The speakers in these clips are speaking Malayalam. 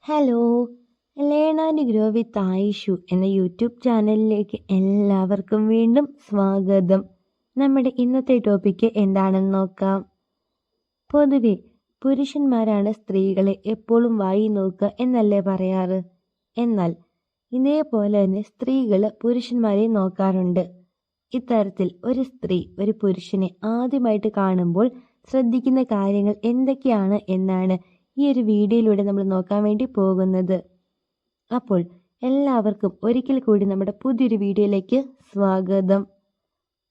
Hello, learn and grow with Ayishu എന്ന യൂട്യൂബ് ചാനലിലേക്ക് എല്ലാവർക്കും വീണ്ടും സ്വാഗതം. നമ്മുടെ ഇന്നത്തെ ടോപ്പിക്ക് എന്താണെന്ന് നോക്കാം. പൊതുവെ പുരുഷന്മാരാണ് സ്ത്രീകളെ എപ്പോഴും വായി നോക്കുക എന്നല്ലേ പറയാറ്. എന്നാൽ ഇതേപോലെ തന്നെ സ്ത്രീകൾ പുരുഷന്മാരെ നോക്കാറുണ്ട്. ഇത്തരത്തിൽ ഒരു സ്ത്രീ ഒരു പുരുഷനെ ആദ്യമായിട്ട് കാണുമ്പോൾ ശ്രദ്ധിക്കുന്ന കാര്യങ്ങൾ എന്തൊക്കെയാണ് എന്നാണ് ഈ ഒരു വീഡിയോയിലൂടെ നമ്മൾ നോക്കാൻ വേണ്ടി പോകുന്നത്. അപ്പോൾ എല്ലാവർക്കും ഒരിക്കൽ കൂടി നമ്മുടെ പുതിയൊരു വീഡിയോയിലേക്ക് സ്വാഗതം.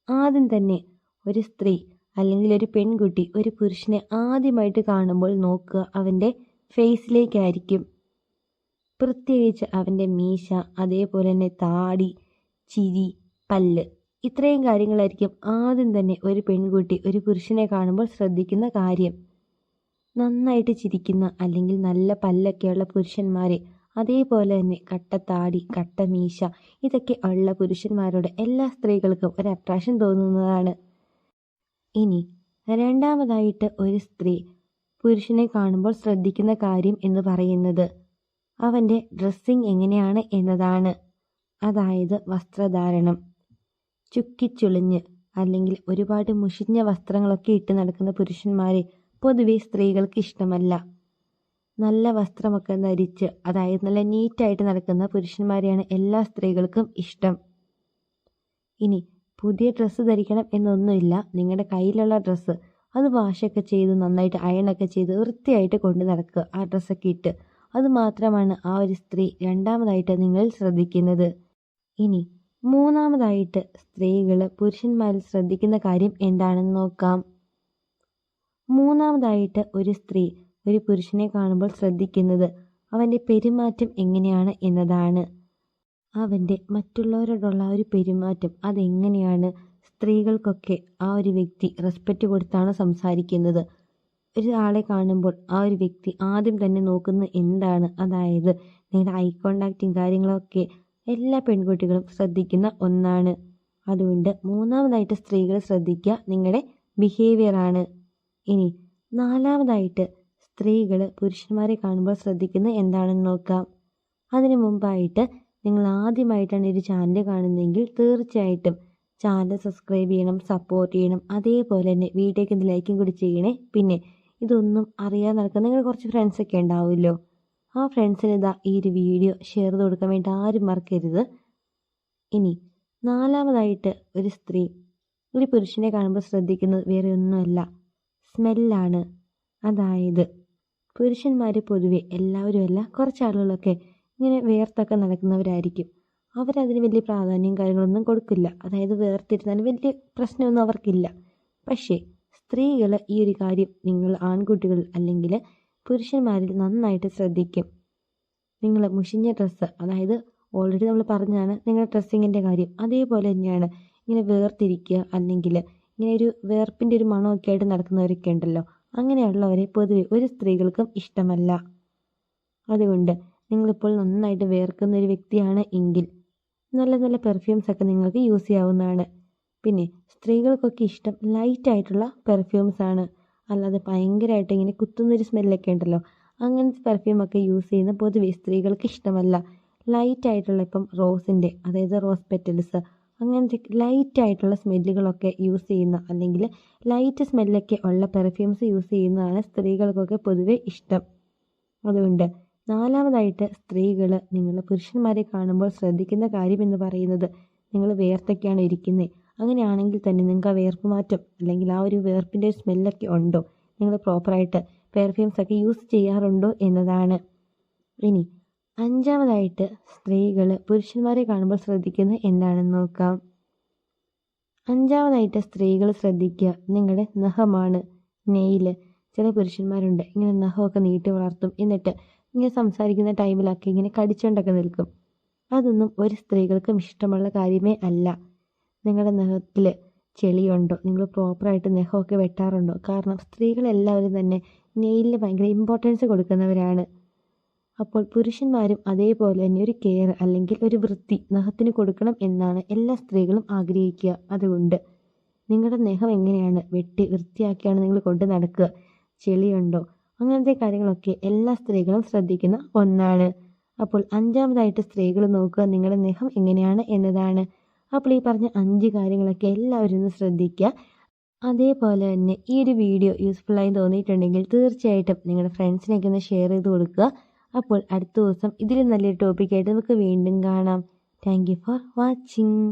ആദ്യം തന്നെ ഒരു സ്ത്രീ അല്ലെങ്കിൽ ഒരു പെൺകുട്ടി ഒരു പുരുഷനെ ആദ്യമായിട്ട് കാണുമ്പോൾ നോക്കുക അവൻ്റെ ഫേസിലേക്കായിരിക്കും. പ്രത്യേകിച്ച് അവൻ്റെ മീശ, അതേപോലെ തന്നെ താടി, ചിരി, പല്ല്, ഇത്രയും കാര്യങ്ങളായിരിക്കും ആദ്യം തന്നെ ഒരു പെൺകുട്ടി ഒരു പുരുഷനെ കാണുമ്പോൾ ശ്രദ്ധിക്കുന്ന കാര്യം. നന്നായിട്ട് ചിരിക്കുന്ന അല്ലെങ്കിൽ നല്ല പല്ലൊക്കെയുള്ള പുരുഷന്മാരെ, അതേപോലെ തന്നെ കട്ടത്താടി, കട്ടമീശ, ഇതൊക്കെ ഉള്ള പുരുഷന്മാരോട് എല്ലാ സ്ത്രീകൾക്കും ഒരു അട്രാക്ഷൻ തോന്നുന്നതാണ്. ഇനി രണ്ടാമതായിട്ട് ഒരു സ്ത്രീ പുരുഷനെ കാണുമ്പോൾ ശ്രദ്ധിക്കുന്ന കാര്യം എന്ന് പറയുന്നത് അവൻ്റെ ഡ്രസ്സിങ് എങ്ങനെയാണ് എന്നതാണ്. അതായത് വസ്ത്രധാരണം. ചുക്കിച്ചുളിഞ്ഞ് അല്ലെങ്കിൽ ഒരുപാട് മുഷിഞ്ഞ വസ്ത്രങ്ങളൊക്കെ ഇട്ട് നടക്കുന്ന പുരുഷന്മാരെ പൊതുവെ സ്ത്രീകൾക്ക് ഇഷ്ടമല്ല. നല്ല വസ്ത്രമൊക്കെ ധരിച്ച്, അതായത് നല്ല നീറ്റായിട്ട് നടക്കുന്ന പുരുഷന്മാരെയാണ് എല്ലാ സ്ത്രീകൾക്കും ഇഷ്ടം. ഇനി പുതിയ ഡ്രസ്സ് ധരിക്കണം എന്നൊന്നുമില്ല. നിങ്ങളുടെ കയ്യിലുള്ള ഡ്രസ്സ് അത് വാഷൊക്കെ ചെയ്ത് നന്നായിട്ട് അയണൊക്കെ ചെയ്ത് വൃത്തിയായിട്ട് കൊണ്ട് നടക്കുക. ആ ഡ്രസ്സൊക്കെ ഇട്ട്, അത് മാത്രമാണ് ആ ഒരു സ്ത്രീ രണ്ടാമതായിട്ട് നിങ്ങൾ ശ്രദ്ധിക്കുന്നത്. ഇനി മൂന്നാമതായിട്ട് സ്ത്രീകൾ പുരുഷന്മാരിൽ ശ്രദ്ധിക്കുന്ന കാര്യം എന്താണെന്ന് നോക്കാം. മൂന്നാമതായിട്ട് ഒരു സ്ത്രീ ഒരു പുരുഷനെ കാണുമ്പോൾ ശ്രദ്ധിക്കുന്നത് അവൻ്റെ പെരുമാറ്റം എങ്ങനെയാണ് എന്നതാണ്. അവൻ്റെ മറ്റുള്ളവരോടുള്ള ഒരു പെരുമാറ്റം അതെങ്ങനെയാണ്. സ്ത്രീകൾക്കൊക്കെ ആ ഒരു വ്യക്തി റെസ്പെക്റ്റ് കൊടുത്താണ് സംസാരിക്കുന്നത്. ഒരാളെ കാണുമ്പോൾ ആ ഒരു വ്യക്തി ആദ്യം തന്നെ നോക്കുന്നത് എന്താണ്, അതായത് നിങ്ങളുടെ ഐ കോണ്ടാക്റ്റും കാര്യങ്ങളൊക്കെ എല്ലാ പെൺകുട്ടികളും ശ്രദ്ധിക്കുന്ന ഒന്നാണ്. അതുകൊണ്ട് മൂന്നാമതായിട്ട് സ്ത്രീകൾ ശ്രദ്ധിക്കുക നിങ്ങളുടെ ബിഹേവിയറാണ്. ഇനി നാലാമതായിട്ട് സ്ത്രീകൾ പുരുഷന്മാരെ കാണുമ്പോൾ ശ്രദ്ധിക്കുന്നത് എന്താണെന്ന് നോക്കാം. അതിനു മുമ്പായിട്ട് നിങ്ങൾ ആദ്യമായിട്ടാണ് ഒരു ചാനൽ കാണുന്നതെങ്കിൽ തീർച്ചയായിട്ടും ചാനൽ സബ്സ്ക്രൈബ് ചെയ്യണം, സപ്പോർട്ട് ചെയ്യണം. അതേപോലെ തന്നെ വീഡിയോയ്ക്ക് ലൈക്കും കൂടി ചെയ്യണേ. പിന്നെ ഇതൊന്നും അറിയാതെ നടക്കുന്ന നിങ്ങൾ കുറച്ച് ഫ്രണ്ട്സൊക്കെ ഉണ്ടാവുമല്ലോ, ആ ഫ്രണ്ട്സിന് ഇതാ ഈ ഒരു വീഡിയോ ഷെയർ ചെയ്ത് കൊടുക്കാൻ വേണ്ടി ആരും മറക്കരുത്. ഇനി നാലാമതായിട്ട് ഒരു സ്ത്രീ ഒരു പുരുഷനെ കാണുമ്പോൾ ശ്രദ്ധിക്കുന്നത് വേറെ ഒന്നുമല്ല, സ്മെല്ലാണ്. അതായത് പുരുഷന്മാർ പൊതുവെ എല്ലാവരുമല്ല, കുറച്ച് ആളുകളൊക്കെ ഇങ്ങനെ വേർത്തൊക്കെ നടക്കുന്നവരായിരിക്കും. അവരതിന് വലിയ പ്രാധാന്യം കാര്യങ്ങളൊന്നും കൊടുക്കില്ല. അതായത് വേർത്തിരുന്നാലും വലിയ പ്രശ്നമൊന്നും അവർക്കില്ല. പക്ഷേ സ്ത്രീകൾ ഈ ഒരു കാര്യം നിങ്ങൾ ആൺകുട്ടികൾ അല്ലെങ്കിൽ പുരുഷന്മാരിൽ നന്നായിട്ട് ശ്രദ്ധിക്കും. നിങ്ങൾ മുഷിഞ്ഞ ഡ്രസ്സ്, അതായത് ഓൾറെഡി നമ്മൾ പറഞ്ഞാണ് നിങ്ങളുടെ ഡ്രസ്സിങ്ങിൻ്റെ കാര്യം, അതേപോലെ തന്നെയാണ് ഇങ്ങനെ വേർതിരിക്കുക അല്ലെങ്കിൽ ഇങ്ങനെ ഒരു വേർപ്പിൻ്റെ ഒരു മണമൊക്കെ ആയിട്ട് നടക്കുന്നവരൊക്കെ ഉണ്ടല്ലോ, അങ്ങനെയുള്ളവരെ പൊതുവെ ഒരു സ്ത്രീകൾക്കും ഇഷ്ടമല്ല. അതുകൊണ്ട് നിങ്ങളിപ്പോൾ നന്നായിട്ട് വേർക്കുന്ന ഒരു വ്യക്തിയാണ് എങ്കിൽ നല്ല നല്ല പെർഫ്യൂംസ് ഒക്കെ നിങ്ങൾക്ക് യൂസ് ചെയ്യാവുന്നതാണ്. പിന്നെ സ്ത്രീകൾക്കൊക്കെ ഇഷ്ടം ലൈറ്റായിട്ടുള്ള പെർഫ്യൂംസ് ആണ്. അല്ലാതെ ഭയങ്കരമായിട്ട് ഇങ്ങനെ കുത്തുന്നൊരു സ്മെല്ലൊക്കെ ഉണ്ടല്ലോ, അങ്ങനത്തെ പെർഫ്യൂമൊക്കെ യൂസ് ചെയ്യുന്ന പൊതുവെ സ്ത്രീകൾക്ക് ഇഷ്ടമല്ല. ലൈറ്റായിട്ടുള്ള ഇപ്പം റോസിൻ്റെ, അതായത് റോസ് പെറ്റൽസ്, അങ്ങനത്തെ ലൈറ്റായിട്ടുള്ള സ്മെല്ലുകളൊക്കെ യൂസ് ചെയ്യുന്ന അല്ലെങ്കിൽ ലൈറ്റ് സ്മെല്ലൊക്കെ ഉള്ള പെർഫ്യൂംസ് യൂസ് ചെയ്യുന്നതാണ് സ്ത്രീകൾക്കൊക്കെ പൊതുവെ ഇഷ്ടം. അതുകൊണ്ട് നാലാമതായിട്ട് സ്ത്രീകൾ നിങ്ങൾ പുരുഷന്മാരെ കാണുമ്പോൾ ശ്രദ്ധിക്കുന്ന കാര്യം എന്ന് പറയുന്നത് നിങ്ങൾ വേർത്തൊക്കെയാണ് ഇരിക്കുന്നത്. അങ്ങനെയാണെങ്കിൽ തന്നെ നിങ്ങൾക്ക് ആ വേർപ്പ് മാറ്റം അല്ലെങ്കിൽ ആ ഒരു വേർപ്പിൻ്റെ സ്മെല്ലൊക്കെ ഉണ്ടോ, നിങ്ങൾ പ്രോപ്പറായിട്ട് പെർഫ്യൂംസ് ഒക്കെ യൂസ് ചെയ്യാറുണ്ടോ എന്നതാണ്. ഇനി അഞ്ചാമതായിട്ട് സ്ത്രീകൾ പുരുഷന്മാരെ കാണുമ്പോൾ ശ്രദ്ധിക്കുന്നത് എന്താണെന്ന് നോക്കാം. അഞ്ചാമതായിട്ട് സ്ത്രീകൾ ശ്രദ്ധിക്കുക നിങ്ങളുടെ നഖമാണ്, നെയിൽ. ചില പുരുഷന്മാരുണ്ട് ഇങ്ങനെ നഖമൊക്കെ നീട്ടി വളർത്തും, എന്നിട്ട് ഇങ്ങനെ സംസാരിക്കുന്ന ടൈമിലൊക്കെ ഇങ്ങനെ കടിച്ചുകൊണ്ടൊക്കെ നിൽക്കും. അതൊന്നും ഒരു സ്ത്രീകൾക്കും ഇഷ്ടമുള്ള കാര്യമേ അല്ല. നിങ്ങളുടെ നഖത്തിൽ ചെളിയുണ്ടോ, നിങ്ങൾ പ്രോപ്പറായിട്ട് നഖമൊക്കെ വെട്ടാറുണ്ടോ? കാരണം സ്ത്രീകളെല്ലാവരും തന്നെ നെയിലിന് ഭയങ്കര ഇമ്പോർട്ടൻസ് കൊടുക്കുന്നവരാണ്. അപ്പോൾ പുരുഷന്മാരും അതേപോലെ തന്നെ ഒരു കെയർ അല്ലെങ്കിൽ ഒരു വൃത്തി നഖത്തിന് കൊടുക്കണം എന്നാണ് എല്ലാ സ്ത്രീകളും ആഗ്രഹിക്കുക. അതുകൊണ്ട് നിങ്ങളുടെ നഖം എങ്ങനെയാണ് വെട്ടി വൃത്തിയാക്കിയാണ് നിങ്ങൾ കൊണ്ട് നടക്കുക. ചെളിയുണ്ടോ, അങ്ങനത്തെ കാര്യങ്ങളൊക്കെ എല്ലാ സ്ത്രീകളും ശ്രദ്ധിക്കുന്ന ഒന്നാണ്. അപ്പോൾ 5-മതായിട്ട് സ്ത്രീകൾ നോക്കുക നിങ്ങളുടെ നഖം എങ്ങനെയാണ് എന്നതാണ്. അപ്പോൾ ഈ പറഞ്ഞ 5 കാര്യങ്ങളൊക്കെ എല്ലാവരും ഒന്ന് ശ്രദ്ധിക്കുക. അതേപോലെ തന്നെ ഈ ഒരു വീഡിയോ യൂസ്ഫുള്ളായി തോന്നിയിട്ടുണ്ടെങ്കിൽ തീർച്ചയായിട്ടും നിങ്ങളുടെ ഫ്രണ്ട്സിനൊക്കെ ഒന്ന് ഷെയർ ചെയ്ത് കൊടുക്കുക. അപ്പോൾ അടുത്ത ദിവസം ഇതിലും നല്ലൊരു ടോപ്പിക്കായിട്ട് നമുക്ക് വീണ്ടും കാണാം. Thank you for watching.